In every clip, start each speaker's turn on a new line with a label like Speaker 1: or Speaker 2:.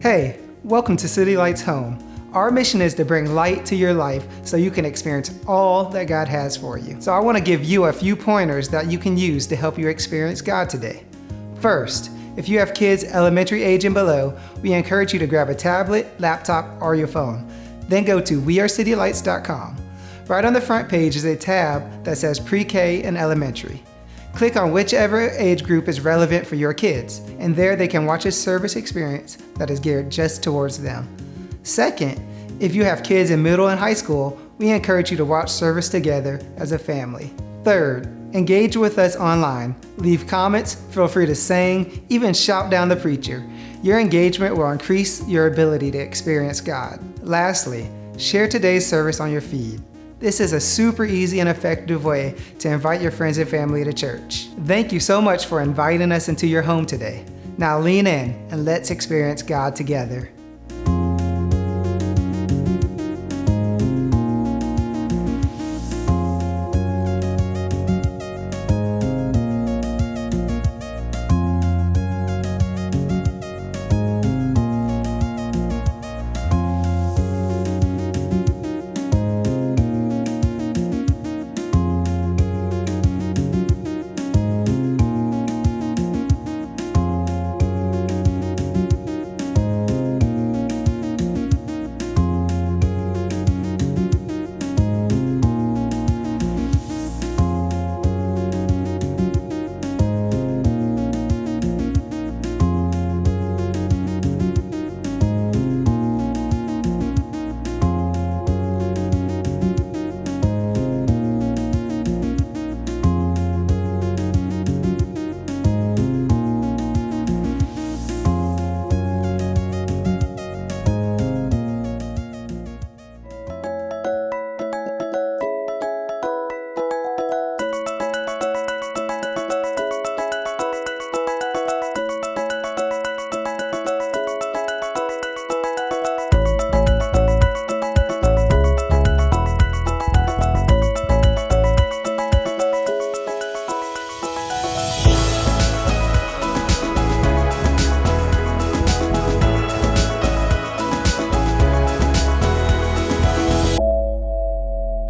Speaker 1: Hey, welcome to City Lights Home. Our mission is to bring light to your life so you can experience all that God has for you. So I want to give you a few pointers that you can use to help you experience God today. First, if you have kids elementary age and below, we encourage you to grab a tablet, laptop, or your phone. Then go to wearecitylights.com. Right on the front page is a tab that says Pre-K and Elementary. Click on whichever age group is relevant for your kids, and there they can watch a service experience that is geared just towards them. Second, if you have kids in middle and high school, we encourage you to watch service together as a family. Third, engage with us online. Leave comments, feel free to sing, even shout down the preacher. Your engagement will increase your ability to experience God. Lastly, share today's service on your feed. This is a super easy and effective way to invite your friends and family to church. Thank you so much for inviting us into your home today. Now lean in and let's experience God together.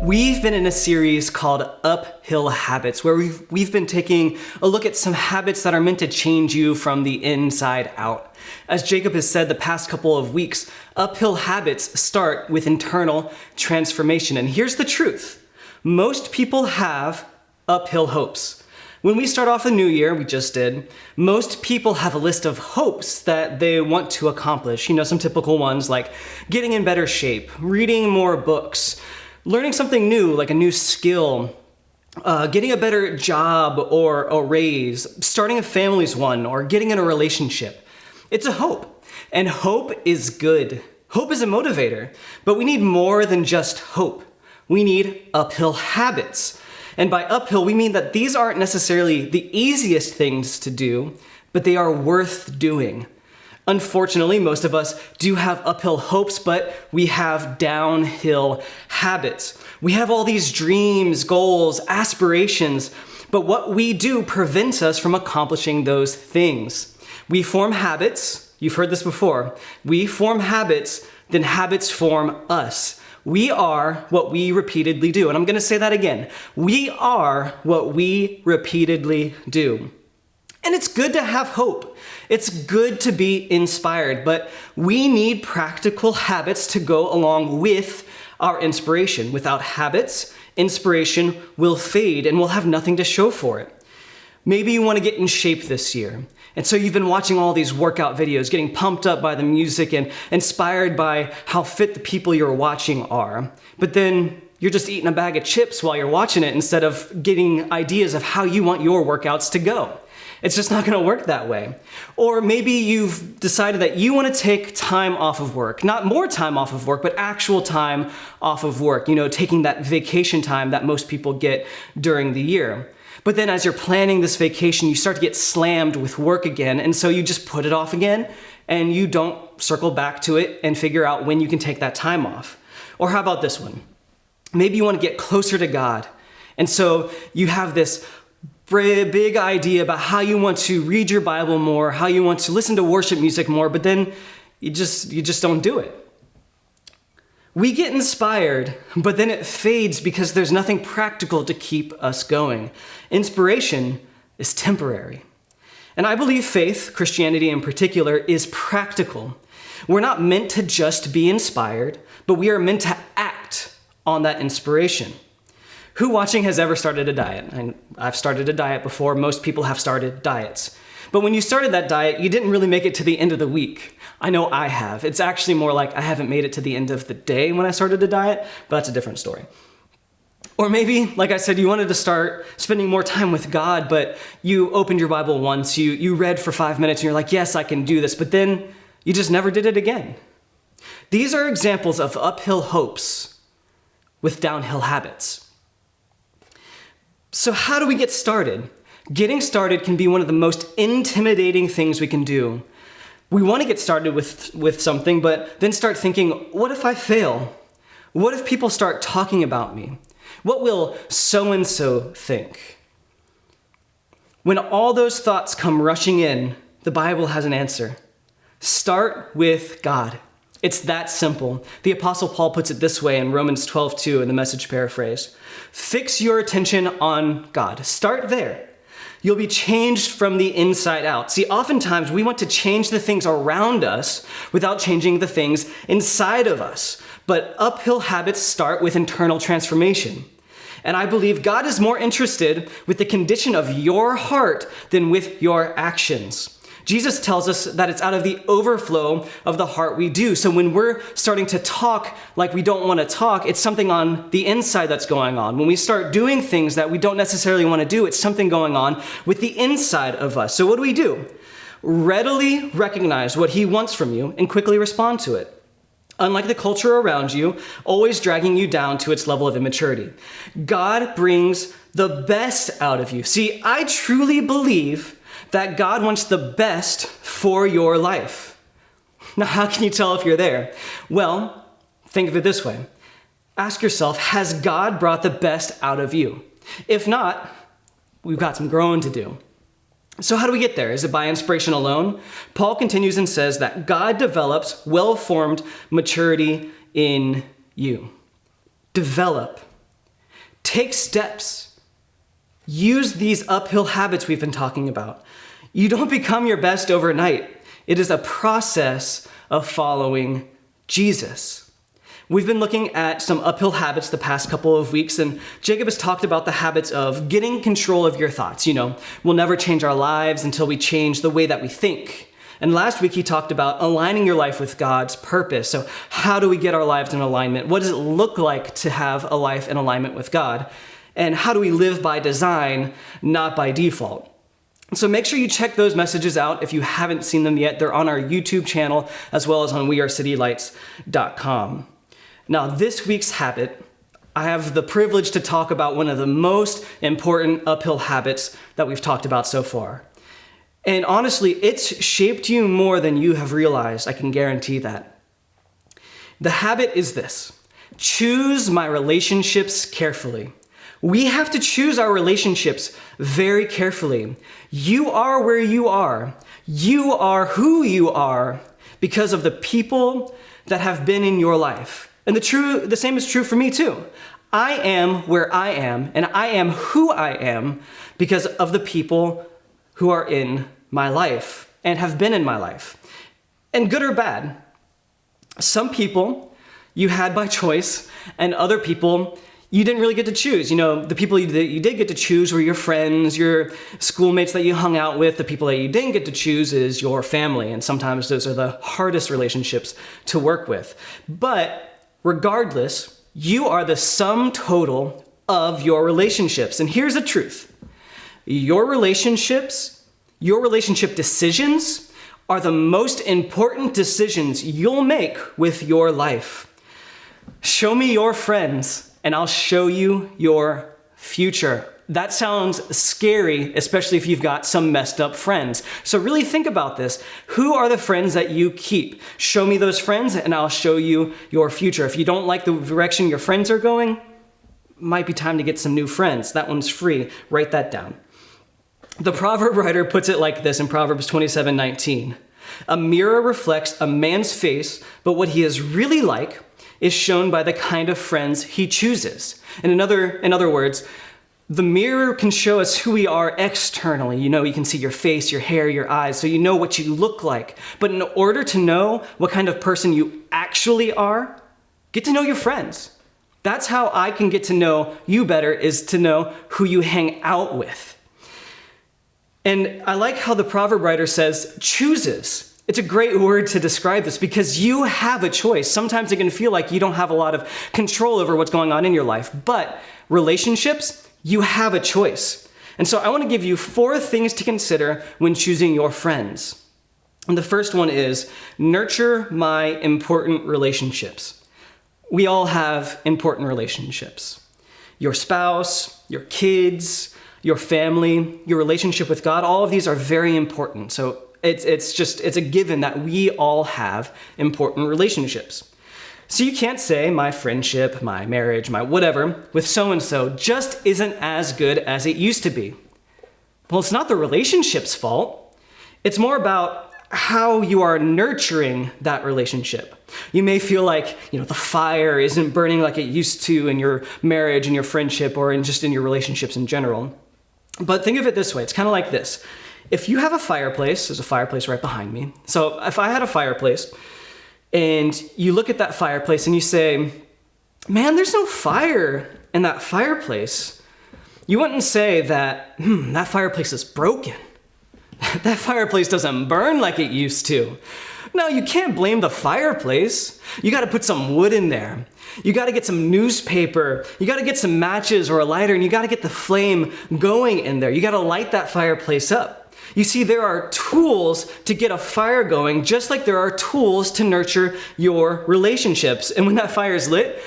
Speaker 2: We've been in a series called Uphill Habits, where we've been taking a look at some habits that are meant to change you from the inside out. As Jacob has said the past couple of weeks, uphill habits start with internal transformation. And here's the truth. Most people have uphill hopes. When we start off the new year, we just did, most people have a list of hopes that they want to accomplish. You know, some typical ones like getting in better shape, reading more books, learning something new, like a new skill, getting a better job or a raise, starting a family's one, or getting in a relationship. It's a hope, and hope is good. Hope is a motivator, but we need more than just hope. We need uphill habits. And by uphill, we mean that these aren't necessarily the easiest things to do, but they are worth doing. Unfortunately, most of us do have uphill hopes, but we have downhill habits. We have all these dreams, goals, aspirations, but what we do prevents us from accomplishing those things. We form habits. You've heard this before. We form habits, then habits form us. We are what we repeatedly do. And I'm going to say that again. We are what we repeatedly do. And it's good to have hope. It's good to be inspired, but we need practical habits to go along with our inspiration. Without habits, inspiration will fade and we'll have nothing to show for it. Maybe you want to get in shape this year. And so you've been watching all these workout videos, getting pumped up by the music and inspired by how fit the people you're watching are. But then you're just eating a bag of chips while you're watching it instead of getting ideas of how you want your workouts to go. It's just not going to work that way. Or maybe you've decided that you want to take time off of work, not more time off of work, but actual time off of work, you know, taking that vacation time that most people get during the year. But then as you're planning this vacation, you start to get slammed with work again, and so you just put it off again, and you don't circle back to it and figure out when you can take that time off. Or how about this one? Maybe you want to get closer to God, and so you have this big idea about how you want to read your Bible more, how you want to listen to worship music more, but then you just don't do it. We get inspired, but then it fades because there's nothing practical to keep us going. Inspiration is temporary. And I believe faith, Christianity in particular, is practical. We're not meant to just be inspired, but we are meant to act on that inspiration. Who watching has ever started a diet? I've started a diet before. Most people have started diets. But when you started that diet, you didn't really make it to the end of the week. I know I have. It's actually more like I haven't made it to the end of the day when I started a diet, but that's a different story. Or maybe, like I said, you wanted to start spending more time with God, but you opened your Bible once, you read for 5 minutes, and you're like, yes, I can do this, but then you just never did it again. These are examples of uphill hopes with downhill habits. So how do we get started? Getting started can be one of the most intimidating things we can do. We want to get started with something, but then start thinking, what if I fail? What if people start talking about me? What will so-and-so think? When all those thoughts come rushing in, the Bible has an answer. Start with God. It's that simple. The Apostle Paul puts it this way in Romans 12:2 in the Message paraphrase. Fix your attention on God. Start there. You'll be changed from the inside out. See, oftentimes we want to change the things around us without changing the things inside of us. But uphill habits start with internal transformation. And I believe God is more interested with the condition of your heart than with your actions. Jesus tells us that it's out of the overflow of the heart we do. So when we're starting to talk like we don't want to talk, it's something on the inside that's going on. When we start doing things that we don't necessarily want to do, it's something going on with the inside of us. So what do? Readily recognize what he wants from you and quickly respond to it. Unlike the culture around you, always dragging you down to its level of immaturity. God brings the best out of you. See, I truly believe that God wants the best for your life. Now, how can you tell if you're there? Well, think of it this way. Ask yourself, has God brought the best out of you? If not, we've got some growing to do. So how do we get there? Is it by inspiration alone? Paul continues and says that God develops well-formed maturity in you. Develop. Take steps. Use these uphill habits we've been talking about. You don't become your best overnight. It is a process of following Jesus. We've been looking at some uphill habits the past couple of weeks, and Jacob has talked about the habits of getting control of your thoughts. We'll never change our lives until we change the way that we think. And last week he talked about aligning your life with God's purpose. So how do we get our lives in alignment? What does it look like to have a life in alignment with God? And how do we live by design, not by default? So make sure you check those messages out if you haven't seen them yet. They're on our YouTube channel as well as on wearecitylights.com. Now, this week's habit, I have the privilege to talk about one of the most important uphill habits that we've talked about so far. And honestly, it's shaped you more than you have realized. I can guarantee that. The habit is this: choose my relationships carefully. We have to choose our relationships very carefully. You are where you are. You are who you are because of the people that have been in your life. And the same is true for me too. I am where I am, and I am who I am because of the people who are in my life and have been in my life. And good or bad, some people you had by choice, and other people you didn't really get to choose. The people that you did get to choose were your friends, your schoolmates that you hung out with. The people that you didn't get to choose is your family, and sometimes those are the hardest relationships to work with. But regardless, you are the sum total of your relationships. And here's the truth. Your relationship decisions are the most important decisions you'll make with your life. Show me your friends, and I'll show you your future. That sounds scary, especially if you've got some messed up friends. So really think about this. Who are the friends that you keep? Show me those friends and I'll show you your future. If you don't like the direction your friends are going, might be time to get some new friends. That one's free. Write that down. The proverb writer puts it like this in Proverbs 27:19. A mirror reflects a man's face, but what he is really like is shown by the kind of friends he chooses. And in other words, the mirror can show us who we are externally. You can see your face, your hair, your eyes, so you know what you look like. But in order to know what kind of person you actually are, get to know your friends. That's how I can get to know you better, is to know who you hang out with. And I like how the proverb writer says chooses. It's a great word to describe this because you have a choice. Sometimes it can feel like you don't have a lot of control over what's going on in your life, but relationships, you have a choice. And so I want to give you 4 things to consider when choosing your friends. And the first one is nurture my important relationships. We all have important relationships. Your spouse, your kids, your family, your relationship with God, all of these are very important. So it's a given that we all have important relationships. So you can't say my friendship, my marriage, my whatever with so-and-so just isn't as good as it used to be. Well, it's not the relationship's fault. It's more about how you are nurturing that relationship. You may feel like, the fire isn't burning like it used to in your marriage and your friendship or just in your relationships in general. But think of it this way. It's kind of like this. If you have a fireplace, there's a fireplace right behind me. So if I had a fireplace and you look at that fireplace and you say, man, there's no fire in that fireplace, you wouldn't say that, that fireplace is broken. That fireplace doesn't burn like it used to. No, you can't blame the fireplace. You got to put some wood in there. You got to get some newspaper. You got to get some matches or a lighter, and you got to get the flame going in there. You got to light that fireplace up. You see, there are tools to get a fire going, just like there are tools to nurture your relationships. And when that fire is lit,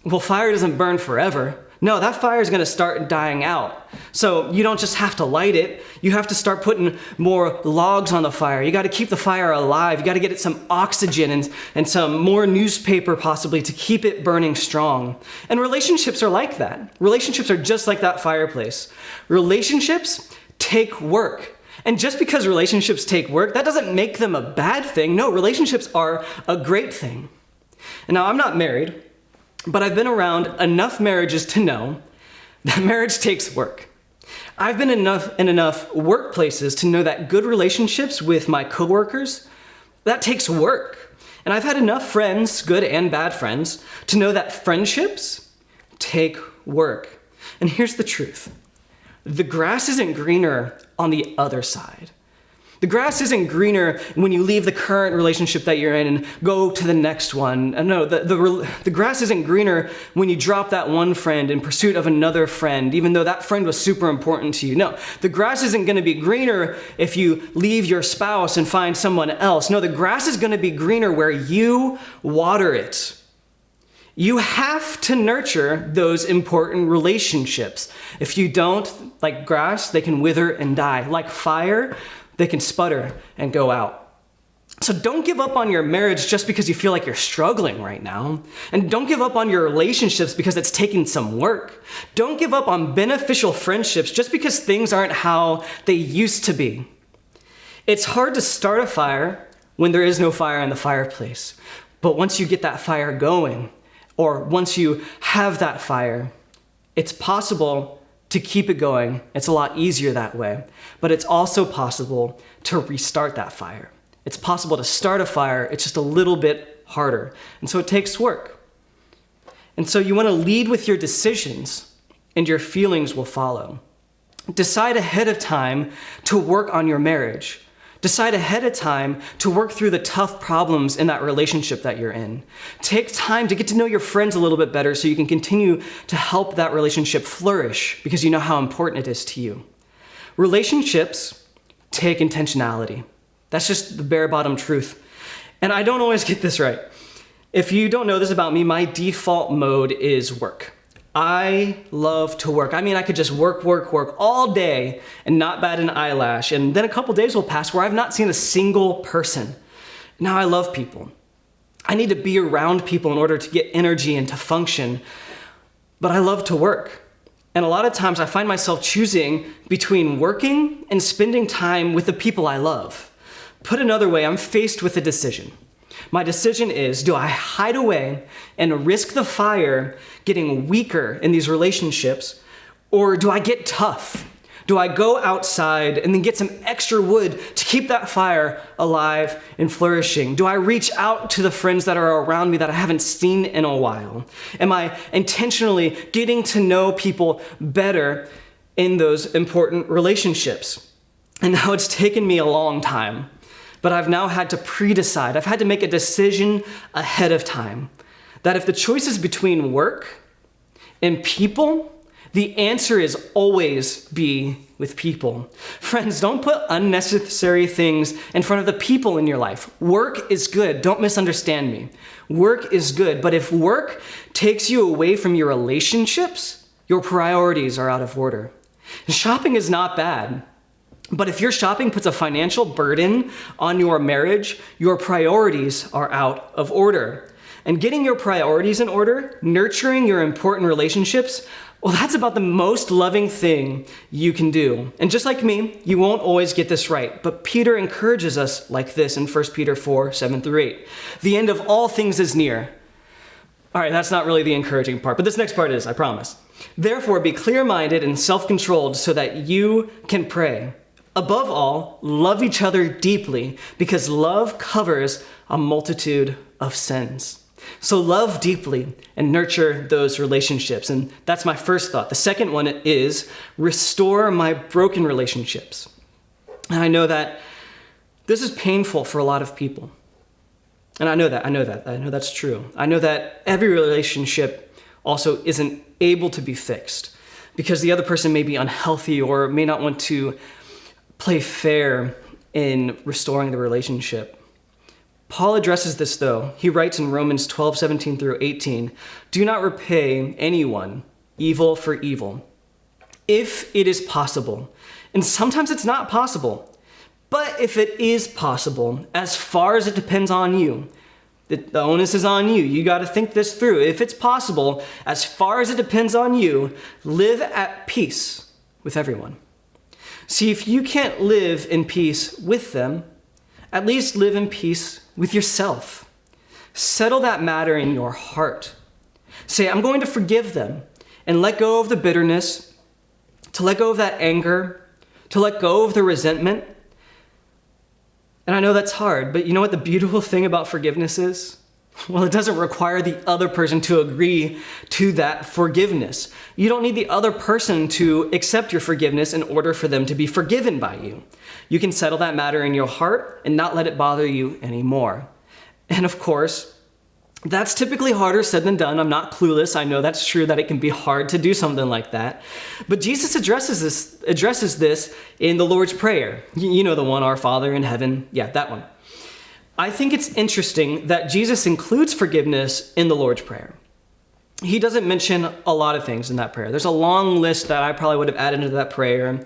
Speaker 2: well, fire doesn't burn forever. No, that fire is going to start dying out. So you don't just have to light it. You have to start putting more logs on the fire. You got to keep the fire alive. You got to get it some oxygen and some more newspaper possibly to keep it burning strong. And relationships are like that. Relationships are just like that fireplace. Relationships take work. And just because relationships take work, that doesn't make them a bad thing. No, relationships are a great thing. And now I'm not married, but I've been around enough marriages to know that marriage takes work. I've been in enough workplaces to know that good relationships with my coworkers, that takes work. And I've had enough friends, good and bad friends, to know that friendships take work. And here's the truth. The grass isn't greener on the other side. The grass isn't greener when you leave the current relationship that you're in and go to the next one. No, the grass isn't greener when you drop that one friend in pursuit of another friend, even though that friend was super important to you. No, the grass isn't going to be greener if you leave your spouse and find someone else. No, the grass is going to be greener where you water it. You have to nurture those important relationships. If you don't, like grass, they can wither and die. Like fire, they can sputter and go out. So don't give up on your marriage just because you feel like you're struggling right now. And don't give up on your relationships because it's taking some work. Don't give up on beneficial friendships just because things aren't how they used to be. It's hard to start a fire when there is no fire in the fireplace. But once you get that fire going, or once you have that fire, it's possible to keep it going. It's a lot easier that way. But it's also possible to restart that fire. It's possible to start a fire. It's just a little bit harder. And so it takes work. And so you want to lead with your decisions, and your feelings will follow. Decide ahead of time to work on your marriage. Decide ahead of time to work through the tough problems in that relationship that you're in. Take time to get to know your friends a little bit better so you can continue to help that relationship flourish because you know how important it is to you. Relationships take intentionality. That's just the bare bottom truth. And I don't always get this right. If you don't know this about me, my default mode is work. I love to work. I mean, I could just work all day and not bat an eyelash. And then a couple days will pass where I've not seen a single person. Now I love people. I need to be around people in order to get energy and to function. But I love to work. And a lot of times I find myself choosing between working and spending time with the people I love. Put another way, I'm faced with a decision. My decision is, do I hide away and risk the fire getting weaker in these relationships, or do I get tough? Do I go outside and then get some extra wood to keep that fire alive and flourishing? Do I reach out to the friends that are around me that I haven't seen in a while? Am I intentionally getting to know people better in those important relationships? And now it's taken me a long time, but I've now had to pre-decide. I've had to make a decision ahead of time that if the choice is between work and people, the answer is always be with people. Friends, don't put unnecessary things in front of the people in your life. Work is good. Don't misunderstand me. Work is good. But if work takes you away from your relationships, your priorities are out of order. Shopping is not bad. But if your shopping puts a financial burden on your marriage, your priorities are out of order. And getting your priorities in order, nurturing your important relationships, well, that's about the most loving thing you can do. And just like me, you won't always get this right. But Peter encourages us like this in 1 Peter 4, 7-8. The end of all things is near. All right, that's not really the encouraging part, but this next part is, I promise. Therefore, be clear-minded and self-controlled so that you can pray. Above all, love each other deeply because love covers a multitude of sins. So love deeply and nurture those relationships. And that's my first thought. The second one is restore my broken relationships. And I know that this is painful for a lot of people. And I know that's true. I know that every relationship also isn't able to be fixed because the other person may be unhealthy or may not want to play fair in restoring the relationship. Paul addresses this though. He writes in Romans 12:17-18, do not repay anyone evil for evil, if it is possible. And sometimes it's not possible. But if it is possible, as far as it depends on you, the onus is on you. You got to think this through. If it's possible, as far as it depends on you, live at peace with everyone. See, if you can't live in peace with them, at least live in peace with yourself. Settle that matter in your heart. Say, I'm going to forgive them and let go of the bitterness, to let go of that anger, to let go of the resentment. And I know that's hard, but you know what the beautiful thing about forgiveness is? Well, it doesn't require the other person to agree to that forgiveness. You don't need the other person to accept your forgiveness in order for them to be forgiven by you. You can settle that matter in your heart and not let it bother you anymore. And of course, that's typically harder said than done. I'm not clueless. I know that's true that it can be hard to do something like that. But Jesus addresses this in the Lord's Prayer. You know the one, Our Father in heaven. Yeah, that one. I think it's interesting that Jesus includes forgiveness in the Lord's Prayer. He doesn't mention a lot of things in that prayer. There's a long list that I probably would have added into that prayer.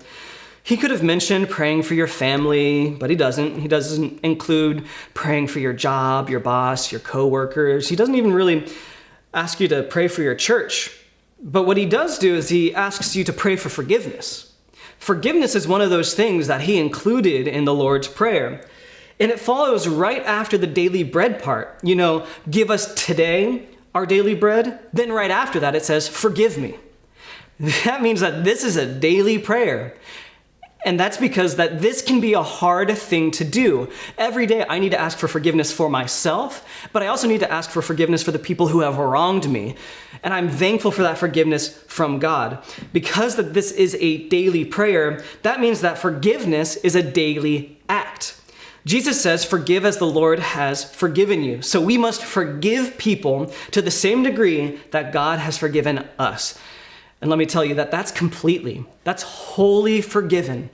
Speaker 2: He could have mentioned praying for your family, but he doesn't. He doesn't include praying for your job, your boss, your coworkers. He doesn't even really ask you to pray for your church. But what he does do is he asks you to pray for forgiveness. Forgiveness is one of those things that he included in the Lord's Prayer. And it follows right after the daily bread part. You know, give us today our daily bread. Then right after that, it says, forgive me. That means that this is a daily prayer. And that's because that this can be a hard thing to do. Every day I need to ask for forgiveness for myself, but I also need to ask for forgiveness for the people who have wronged me. And I'm thankful for that forgiveness from God. Because that this is a daily prayer, that means that forgiveness is a daily act. Jesus says, forgive as the Lord has forgiven you. So we must forgive people to the same degree that God has forgiven us. And let me tell you that's wholly forgiven.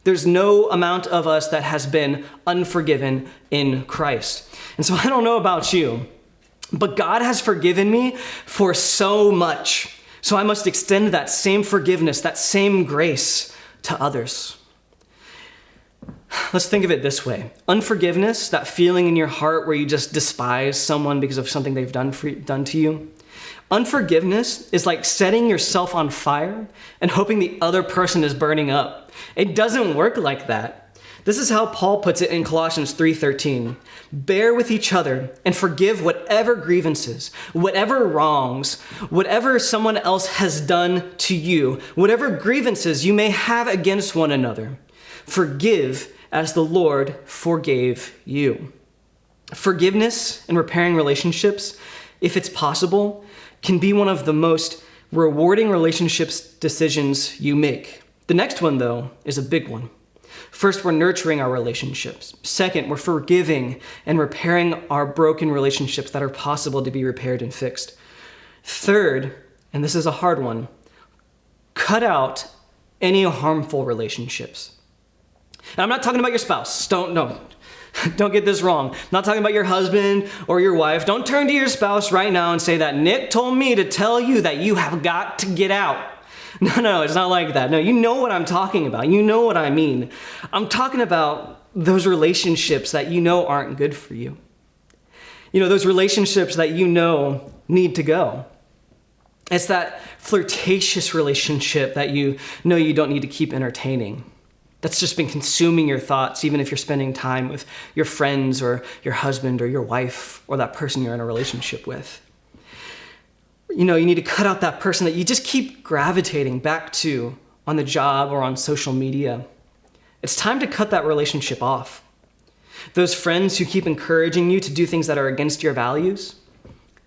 Speaker 2: There's no amount of us that has been unforgiven in Christ. And so I don't know about you, but God has forgiven me for so much. So I must extend that same forgiveness, that same grace to others. Let's think of it this way. Unforgiveness, that feeling in your heart where you just despise someone because of something they've done to you. Unforgiveness is like setting yourself on fire and hoping the other person is burning up. It doesn't work like that. This is how Paul puts it in Colossians 3:13. Bear with each other and forgive whatever grievances, whatever wrongs, whatever someone else has done to you, whatever grievances you may have against one another. Forgive as the Lord forgave you. Forgiveness and repairing relationships, if it's possible, can be one of the most rewarding relationships decisions you make. The next one, though, is a big one. First, we're nurturing our relationships. Second, we're forgiving and repairing our broken relationships that are possible to be repaired and fixed. Third, and this is a hard one, cut out any harmful relationships. And I'm not talking about your spouse. Don't get this wrong. I'm not talking about your husband or your wife. Don't turn to your spouse right now and say that Nick told me to tell you that you have got to get out. No, it's not like that. No, you know what I'm talking about. You know what I mean. I'm talking about those relationships that you know aren't good for you. You know, those relationships that you know need to go. It's that flirtatious relationship that you know you don't need to keep entertaining. That's just been consuming your thoughts, even if you're spending time with your friends or your husband or your wife or that person you're in a relationship with. You know, you need to cut out that person that you just keep gravitating back to on the job or on social media. It's time to cut that relationship off. Those friends who keep encouraging you to do things that are against your values,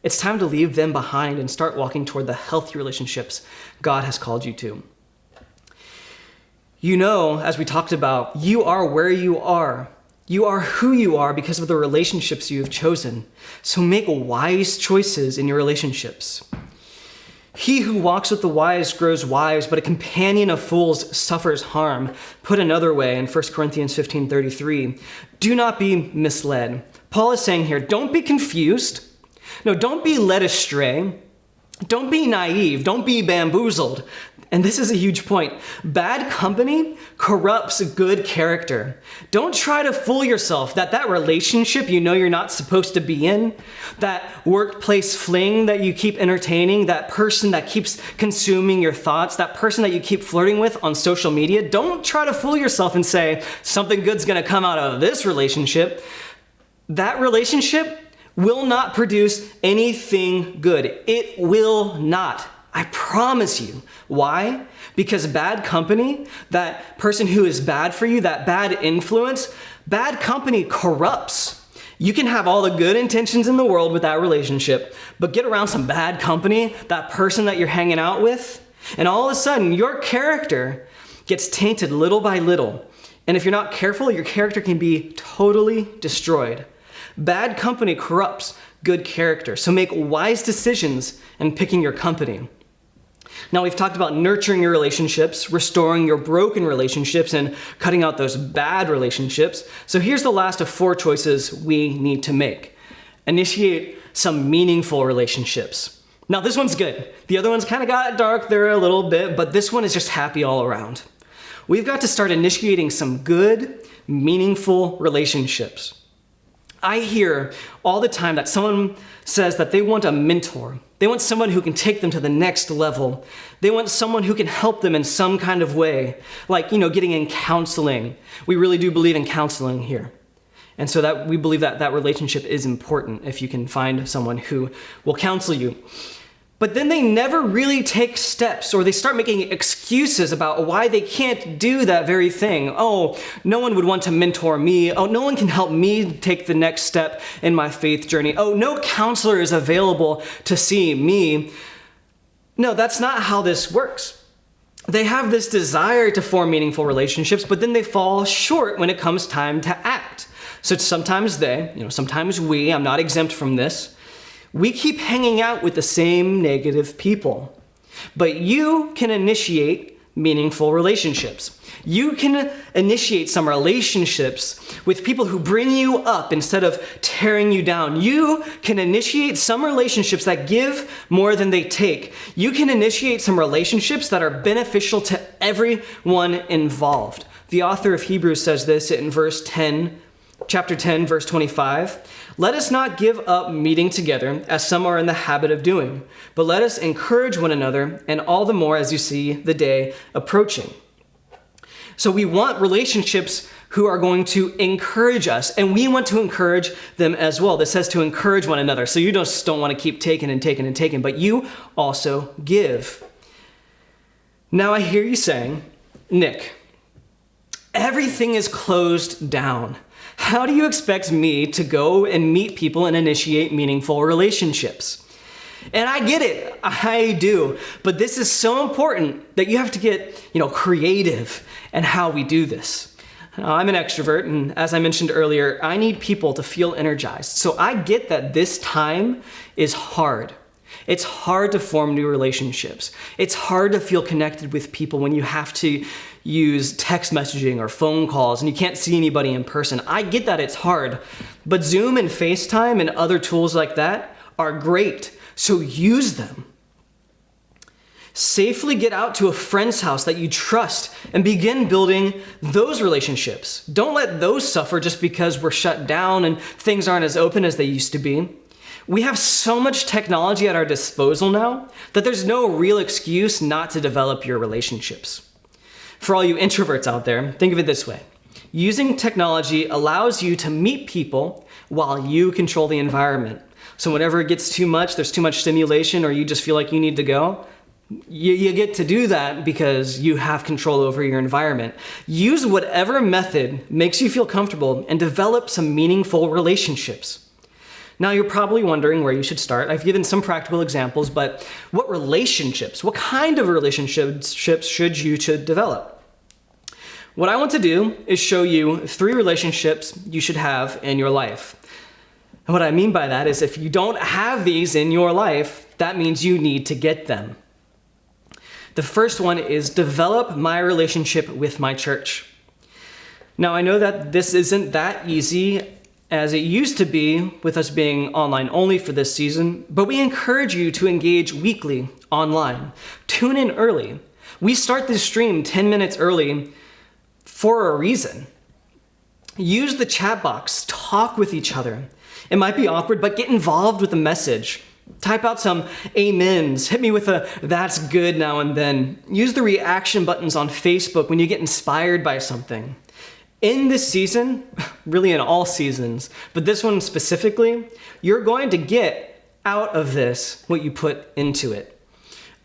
Speaker 2: it's time to leave them behind and start walking toward the healthy relationships God has called you to. You know, as we talked about, you are where you are. You are who you are because of the relationships you have chosen. So make wise choices in your relationships. He who walks with the wise grows wise, but a companion of fools suffers harm. Put another way, in 1 Corinthians 15:33, do not be misled. Paul is saying here, don't be confused. No, don't be led astray. Don't be naive. Don't be bamboozled. And this is a huge point. Bad company corrupts good character. Don't try to fool yourself that relationship you know you're not supposed to be in, that workplace fling that you keep entertaining, that person that keeps consuming your thoughts, that person that you keep flirting with on social media, don't try to fool yourself and say something good's gonna come out of this relationship. That relationship will not produce anything good. It will not. I promise you. Why? Because bad company, that person who is bad for you, that bad influence, bad company corrupts. You can have all the good intentions in the world with that relationship, but get around some bad company, that person that you're hanging out with, and all of a sudden your character gets tainted little by little. And if you're not careful, your character can be totally destroyed. Bad company corrupts good character. So make wise decisions in picking your company. Now, we've talked about nurturing your relationships, restoring your broken relationships, and cutting out those bad relationships. So here's the last of 4 choices we need to make. Initiate some meaningful relationships. Now, this one's good. The other one's kind of got dark there a little bit, but this one is just happy all around. We've got to start initiating some good, meaningful relationships. I hear all the time that someone says that they want a mentor. They want someone who can take them to the next level. They want someone who can help them in some kind of way, like, getting in counseling. We really do believe in counseling here. And so that we believe that relationship is important if you can find someone who will counsel you. But then they never really take steps, or they start making excuses about why they can't do that very thing. Oh, no one would want to mentor me. Oh, no one can help me take the next step in my faith journey. Oh, no counselor is available to see me. No, that's not how this works. They have this desire to form meaningful relationships, but then they fall short when it comes time to act. So sometimes sometimes we, I'm not exempt from this, we keep hanging out with the same negative people. But you can initiate meaningful relationships. You can initiate some relationships with people who bring you up instead of tearing you down. You can initiate some relationships that give more than they take. You can initiate some relationships that are beneficial to everyone involved. The author of Hebrews says this in chapter 10, verse 25. Let us not give up meeting together, as some are in the habit of doing, but let us encourage one another, and all the more as you see the day approaching. So we want relationships who are going to encourage us, and we want to encourage them as well. This says to encourage one another. So you just don't want to keep taking and taking and taking, but you also give. Now I hear you saying, Nick, everything is closed down. How do you expect me to go and meet people and initiate meaningful relationships? And I get it, I do. But this is so important that you have to get, creative in how we do this. I'm an extrovert, and as I mentioned earlier, I need people to feel energized. So I get that this time is hard. It's hard to form new relationships. It's hard to feel connected with people when you have to use text messaging or phone calls and you can't see anybody in person. I get that it's hard, but Zoom and FaceTime and other tools like that are great, so use them. Safely get out to a friend's house that you trust and begin building those relationships. Don't let those suffer just because we're shut down and things aren't as open as they used to be. We have so much technology at our disposal now that there's no real excuse not to develop your relationships. For all you introverts out there, think of it this way. Using technology allows you to meet people while you control the environment. So whenever it gets too much, there's too much stimulation, or you just feel like you need to go, you get to do that because you have control over your environment. Use whatever method makes you feel comfortable and develop some meaningful relationships. Now you're probably wondering where you should start. I've given some practical examples, but what kind of relationships should you develop? What I want to do is show you 3 relationships you should have in your life. And what I mean by that is if you don't have these in your life, that means you need to get them. The first one is develop my relationship with my church. Now I know that this isn't that easy as it used to be with us being online only for this season, but we encourage you to engage weekly online. Tune in early. We start this stream 10 minutes early for a reason. Use the chat box, talk with each other. It might be awkward, but get involved with the message. Type out some amens, hit me with a that's good now and then. Use the reaction buttons on Facebook when you get inspired by something. In this season, really in all seasons, but this one specifically, you're going to get out of this what you put into it.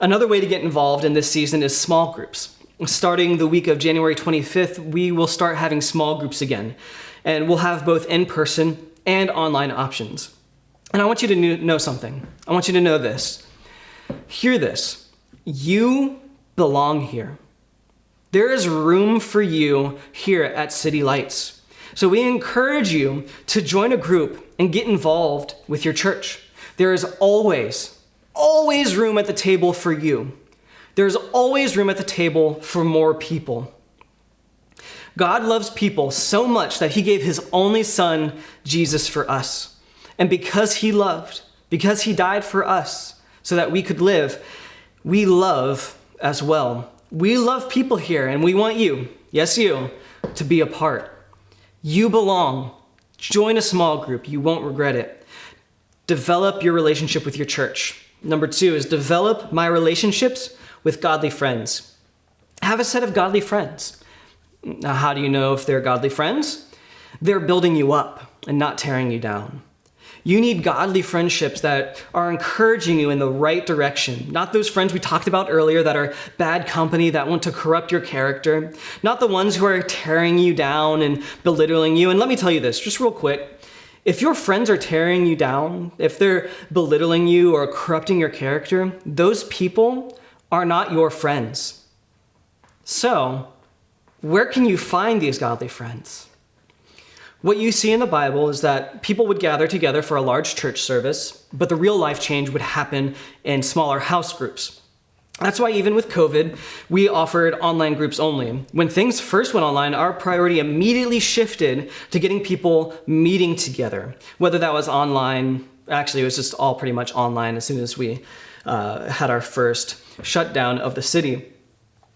Speaker 2: Another way to get involved in this season is small groups. Starting the week of January 25th, we will start having small groups again, and we'll have both in-person and online options. And I want you to know something. I want you to know this. Hear this. You belong here. There is room for you here at City Lights. So we encourage you to join a group and get involved with your church. There is always room at the table for you. There's always room at the table for more people. God loves people so much that he gave his only son, Jesus, for us. And because he died for us so that we could live, we love as well. We love people here, and we want you, yes you, to be a part. You belong. Join a small group. You won't regret it. Develop your relationship with your church. Number 2 is develop my relationships with godly friends. Have a set of godly friends. Now, how do you know if they're godly friends? They're building you up and not tearing you down. You need godly friendships that are encouraging you in the right direction. Not those friends we talked about earlier that are bad company, that want to corrupt your character. Not the ones who are tearing you down and belittling you. And let me tell you this, just real quick. If your friends are tearing you down, if they're belittling you or corrupting your character, those people are not your friends. So, where can you find these godly friends? What you see in the Bible is that people would gather together for a large church service, but the real life change would happen in smaller house groups. That's why even with COVID, we offered online groups only. When things first went online, our priority immediately shifted to getting people meeting together, whether that was online. Actually, it was just all pretty much online as soon as we had our first shutdown of the city.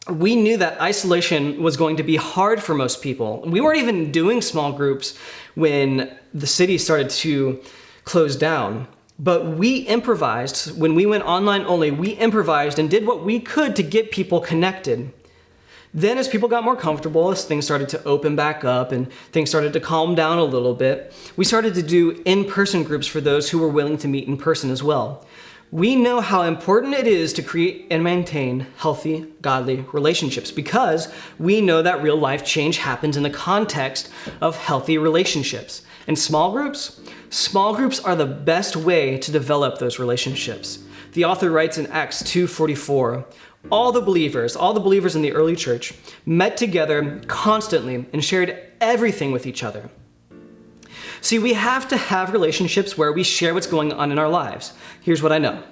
Speaker 2: We knew that isolation was going to be hard for most people. We weren't even doing small groups when the city started to close down. But we improvised. When we went online only, we improvised and did what we could to get people connected. Then as people got more comfortable, as things started to open back up and things started to calm down a little bit, we started to do in-person groups for those who were willing to meet in person as well. We know how important it is to create and maintain healthy, godly relationships because we know that real life change happens in the context of healthy relationships. And small groups are the best way to develop those relationships. The author writes in Acts 2:44, all the believers in the early church met together constantly and shared everything with each other. See, we have to have relationships where we share what's going on in our lives. Here's what I know.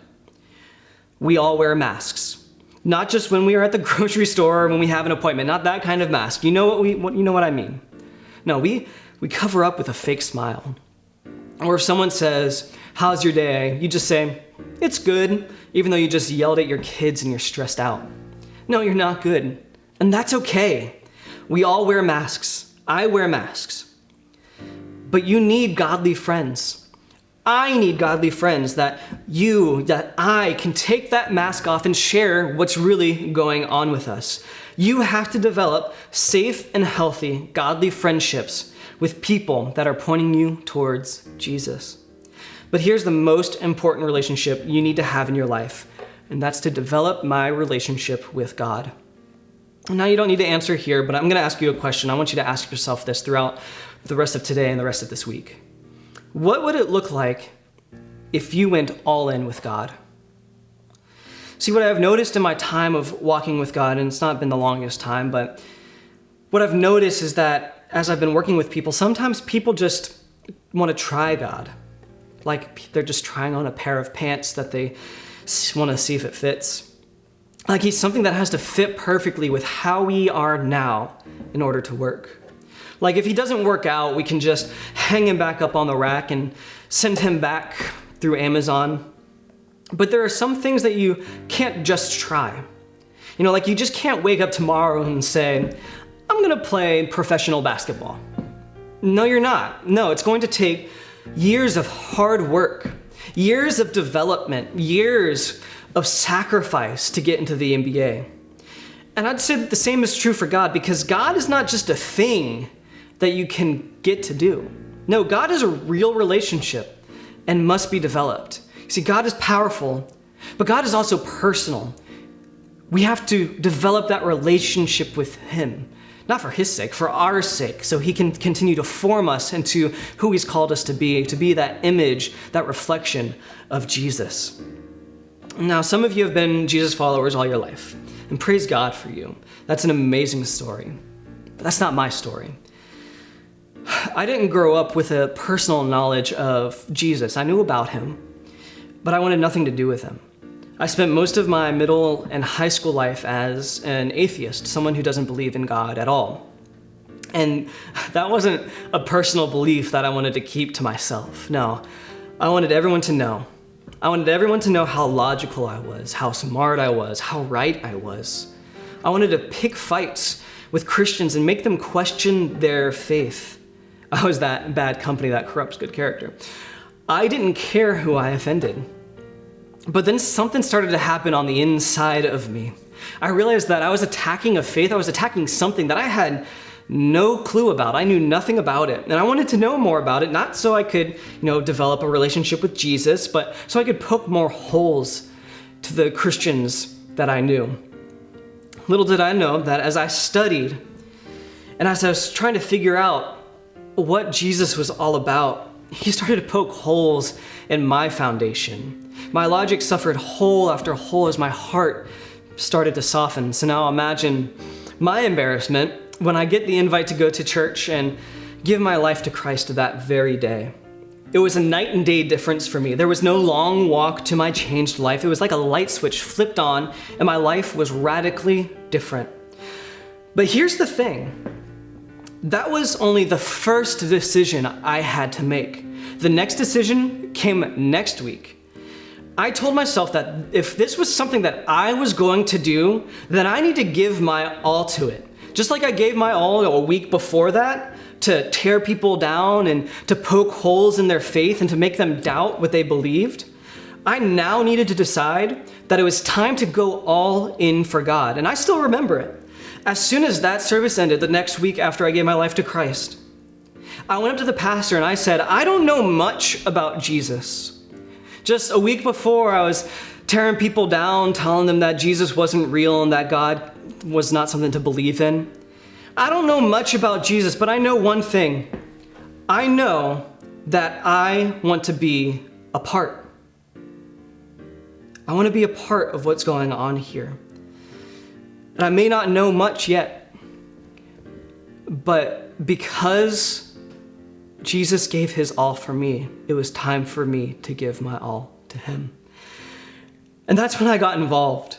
Speaker 2: We all wear masks. Not just when we are at the grocery store or when we have an appointment, not that kind of mask. You know what I mean. No, we cover up with a fake smile. Or if someone says, "How's your day?" you just say, "It's good," even though you just yelled at your kids and you're stressed out. No, you're not good. And that's okay. We all wear masks. I wear masks. But you need godly friends. I need godly friends that I can take that mask off and share what's really going on with us. You have to develop safe and healthy, godly friendships with people that are pointing you towards Jesus. But here's the most important relationship you need to have in your life, and that's to develop my relationship with God. Now, you don't need to answer here, but I'm going to ask you a question. I want you to ask yourself this throughout the rest of today and the rest of this week. What would it look like if you went all in with God? See, what I've noticed in my time of walking with God, and it's not been the longest time, but what I've noticed is that as I've been working with people, sometimes people just want to try God. Like they're just trying on a pair of pants that they want to see if it fits. Like he's something that has to fit perfectly with how we are now in order to work. Like if he doesn't work out, we can just hang him back up on the rack and send him back through Amazon. But there are some things that you can't just try. Like you just can't wake up tomorrow and say, "I'm gonna play professional basketball." No, you're not. No, it's going to take years of hard work, years of development, years of sacrifice to get into the NBA. And I'd say that the same is true for God, because God is not just a thing that you can get to do. No, God is a real relationship and must be developed. See, God is powerful, but God is also personal. We have to develop that relationship with him, not for his sake, for our sake, so he can continue to form us into who he's called us to be that image, that reflection of Jesus. Now, some of you have been Jesus followers all your life, and praise God for you. That's an amazing story. But that's not my story. I didn't grow up with a personal knowledge of Jesus. I knew about him, but I wanted nothing to do with him. I spent most of my middle and high school life as an atheist, someone who doesn't believe in God at all. And that wasn't a personal belief that I wanted to keep to myself. No, I wanted everyone to know. I wanted everyone to know how logical I was, how smart I was, how right I was. I wanted to pick fights with Christians and make them question their faith. I was that bad company that corrupts good character. I didn't care who I offended. But then something started to happen on the inside of me. I realized that I was attacking a faith. I was attacking something that I had no clue about. I knew nothing about it. And I wanted to know more about it, not so I could, develop a relationship with Jesus, but so I could poke more holes to the Christians that I knew. Little did I know that as I studied and as I was trying to figure out what Jesus was all about, he started to poke holes in my foundation. My logic suffered hole after hole as my heart started to soften. So now imagine my embarrassment when I get the invite to go to church and give my life to Christ that very day. It was a night and day difference for me. There was no long walk to my changed life. It was like a light switch flipped on and my life was radically different. But here's the thing. That was only the first decision I had to make. The next decision came next week. I told myself that if this was something that I was going to do, then I need to give my all to it. Just like I gave my all a week before that to tear people down and to poke holes in their faith and to make them doubt what they believed, I now needed to decide that it was time to go all in for God. And I still remember it. As soon as that service ended, the next week after I gave my life to Christ, I went up to the pastor and I said, I don't know much about Jesus. Just a week before, I was tearing people down, telling them that Jesus wasn't real and that God was not something to believe in. I don't know much about Jesus, but I know one thing. I know that I want to be a part. I want to be a part of what's going on here. And I may not know much yet, but because Jesus gave his all for me, it was time for me to give my all to him. And that's when I got involved.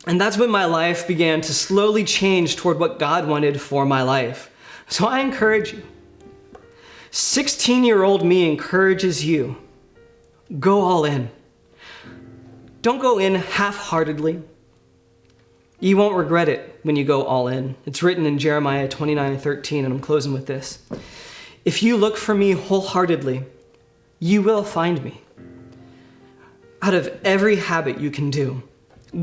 Speaker 2: And that's when my life began to slowly change toward what God wanted for my life. So I encourage you. 16-year-old me encourages you. Go all in. Don't go in half-heartedly. You won't regret it when you go all in. It's written in Jeremiah 29:13, and I'm closing with this. If you look for me wholeheartedly, you will find me. Out of every habit you can do,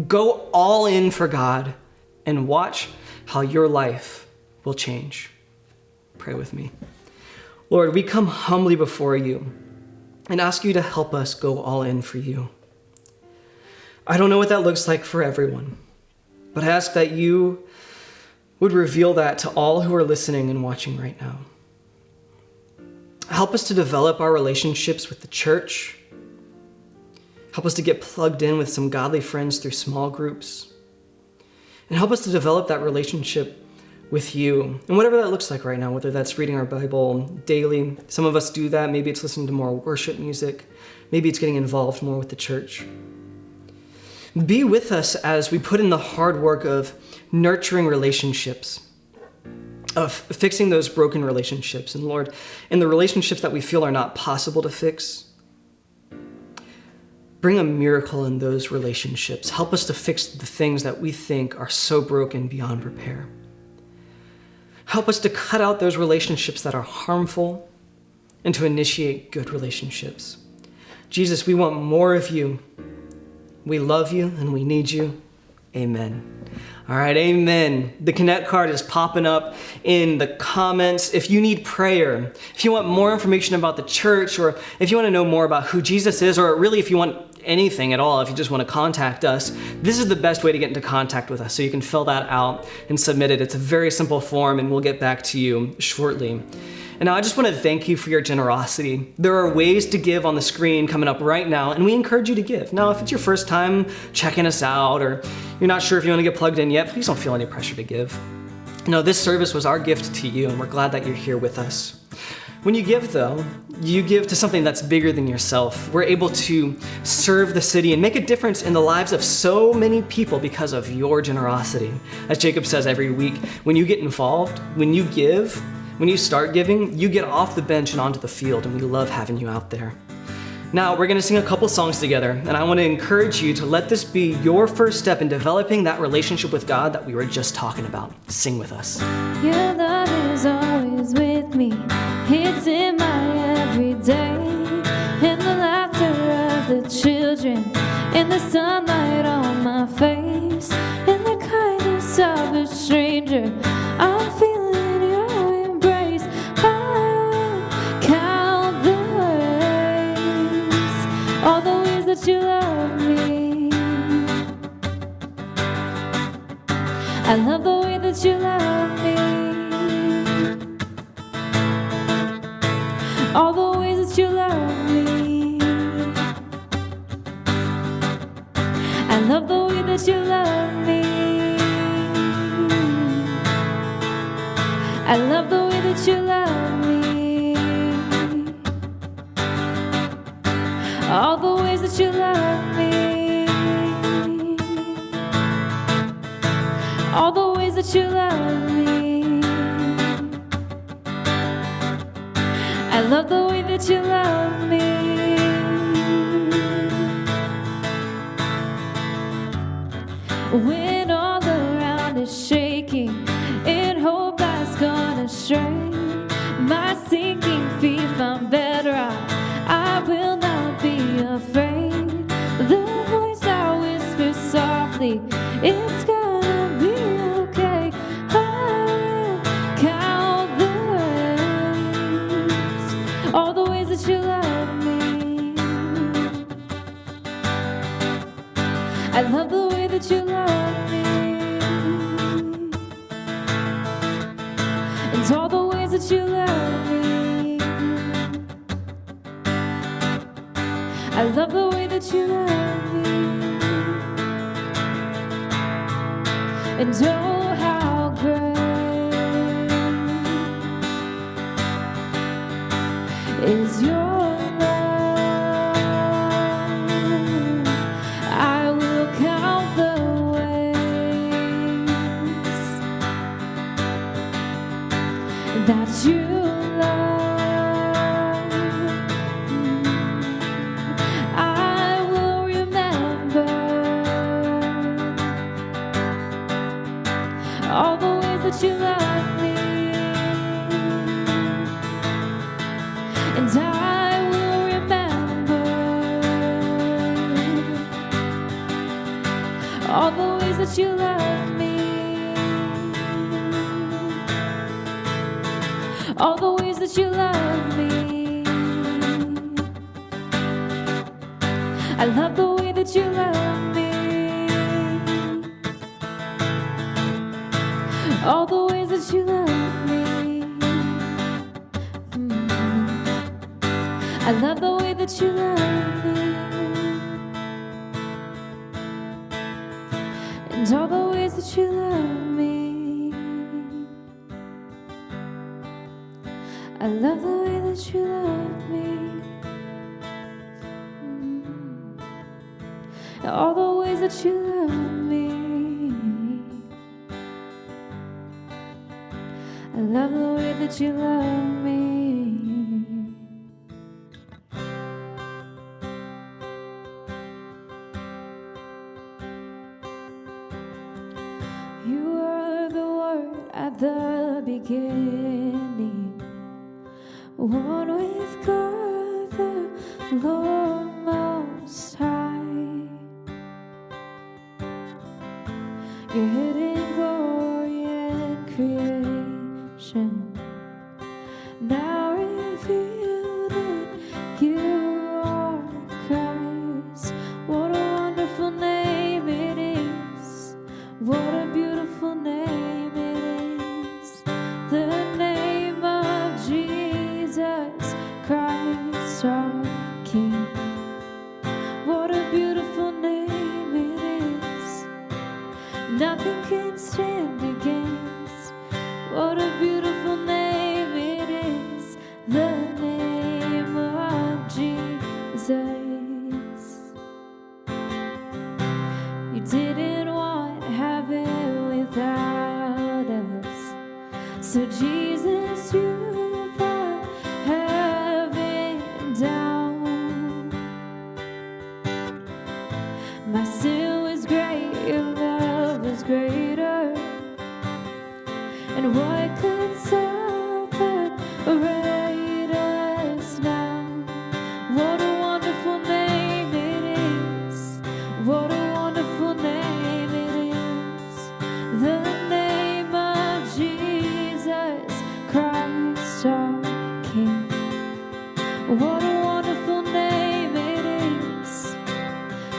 Speaker 2: go all in for God and watch how your life will change. Pray with me. Lord, we come humbly before you and ask you to help us go all in for you. I don't know what that looks like for everyone, but I ask that you would reveal that to all who are listening and watching right now. Help us to develop our relationships with the church. Help us to get plugged in with some godly friends through small groups. And help us to develop that relationship with you. And whatever that looks like right now, whether that's reading our Bible daily. Some of us do that. Maybe it's listening to more worship music. Maybe it's getting involved more with the church. Be with us as we put in the hard work of nurturing relationships, of fixing those broken relationships. And Lord, in the relationships that we feel are not possible to fix, bring a miracle in those relationships. Help us to fix the things that we think are so broken beyond repair. Help us to cut out those relationships that are harmful and to initiate good relationships. Jesus, we want more of you. We love you and we need you. Amen. All right, amen. The Connect card is popping up in the comments. If you need prayer, if you want more information about the church, or if you want to know more about who Jesus is, or really if you want anything at all, if you just want to contact us, this is the best way to get into contact with us. So you can fill that out and submit it. It's a very simple form and we'll get back to you shortly. And now I just want to thank you for your generosity. There are ways to give on the screen coming up right now, and we encourage you to give. Now, if it's your first time checking us out, or you're not sure if you want to get plugged in yet, please don't feel any pressure to give. No, this service was our gift to you, and we're glad that you're here with us. When you give, though, you give to something that's bigger than yourself. We're able to serve the city and make a difference in the lives of so many people because of your generosity. As Jacob says every week, when you get involved, when you give, when you start giving, you get off the bench and onto the field, and we love having you out there. Now, we're gonna sing a couple songs together, and I wanna encourage you to let this be your first step in developing that relationship with God that we were just talking about. Sing with us.
Speaker 3: Your love is always with me. It's in my everyday. In the laughter of the children, in the sunlight on my face, in the kindness of a stranger, I'm feeling your embrace. I count the ways, all the ways that you love me. I love the way that you love me. All the ways that you love me. I love the way that you love me. I love the way that you love me. All the ways that you love me. All the ways that you love me. I love the way that you love me. When all around is shaking and hope has gone astray, my sinking feet found bedrock, I will not be afraid. The voice that whispers softly, it's gonna be okay. and all the ways that you love me. I love the way that you love me. And oh, how great is your love. I will count the ways that you love. I will remember all the ways that you love me, and I will remember all the ways that you love me, all the ways that you love me. I love the way that you love me. All the ways that you love me. I love the way that you love me. And all the ways that you love me. I love the way that you love me. All the ways that you love me. I love the way that you love me. You are the Word at the beginning, one with God the Lord Most High. Your hidden glory and creation, now revealed in you are Christ. What a wonderful name it is. What a beautiful name it is. The name of Jesus Christ our King. What a beautiful name it is. Nothing can stand against. What a beautiful name it is. The name of Jesus. You didn't want heaven without us, so Jesus, you brought heaven down. My sin was great, your love was greater. And what could separate us now? What a wonderful name it is. What a wonderful name it is. The name of Jesus Christ our King. What a wonderful name it is.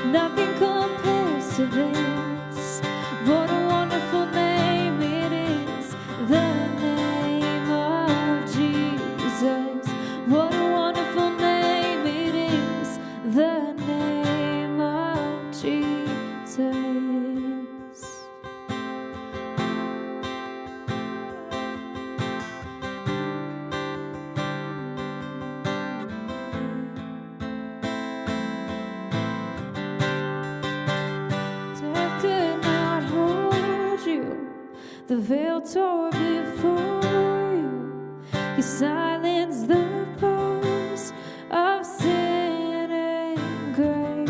Speaker 3: Nothing compares to this. What a wonderful name it is. The name of Jesus. What a wonderful name it is. The name of Jesus. Death could not hold you. The veil tore before you. You silenced the boast of sin and grave.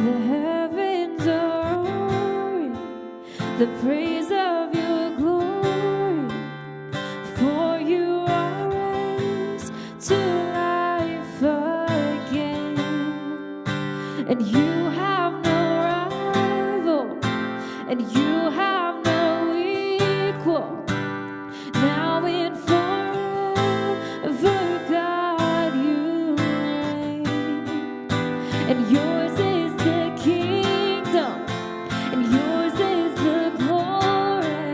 Speaker 3: The heavens are roaring the praise of your glory. For you are raised to life again, and you have no rival, and you have no equal. Now and forever, God, you reign. And yours is the kingdom, and yours is the glory.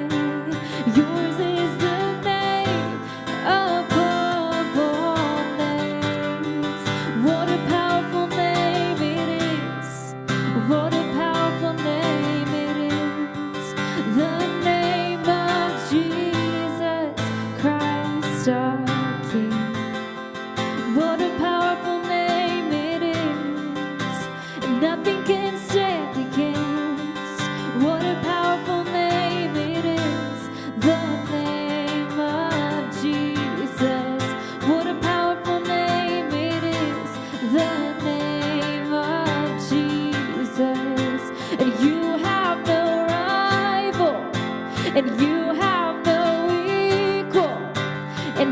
Speaker 3: Yours is the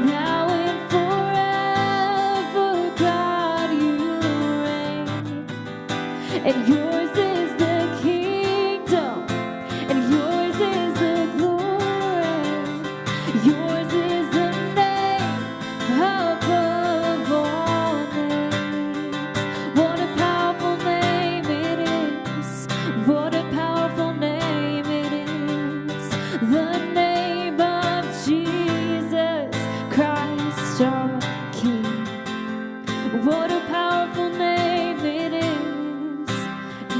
Speaker 3: Now and forever, God, you reign. And yours is the kingdom, and yours is the glory. Yours is the name above all names. What a powerful name it is. What a powerful name it is. The name of Jesus Christ our King. What a powerful name it is.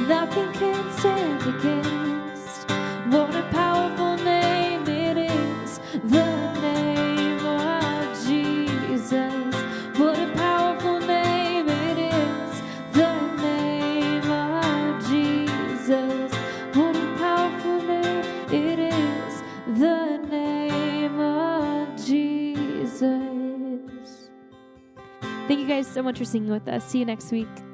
Speaker 3: Nothing can stand against. What a powerful name it is. The name of Jesus. What a powerful name it is. The name of Jesus. What a powerful name it is. The name of Jesus. Thank you guys so much for singing with us. See you next week.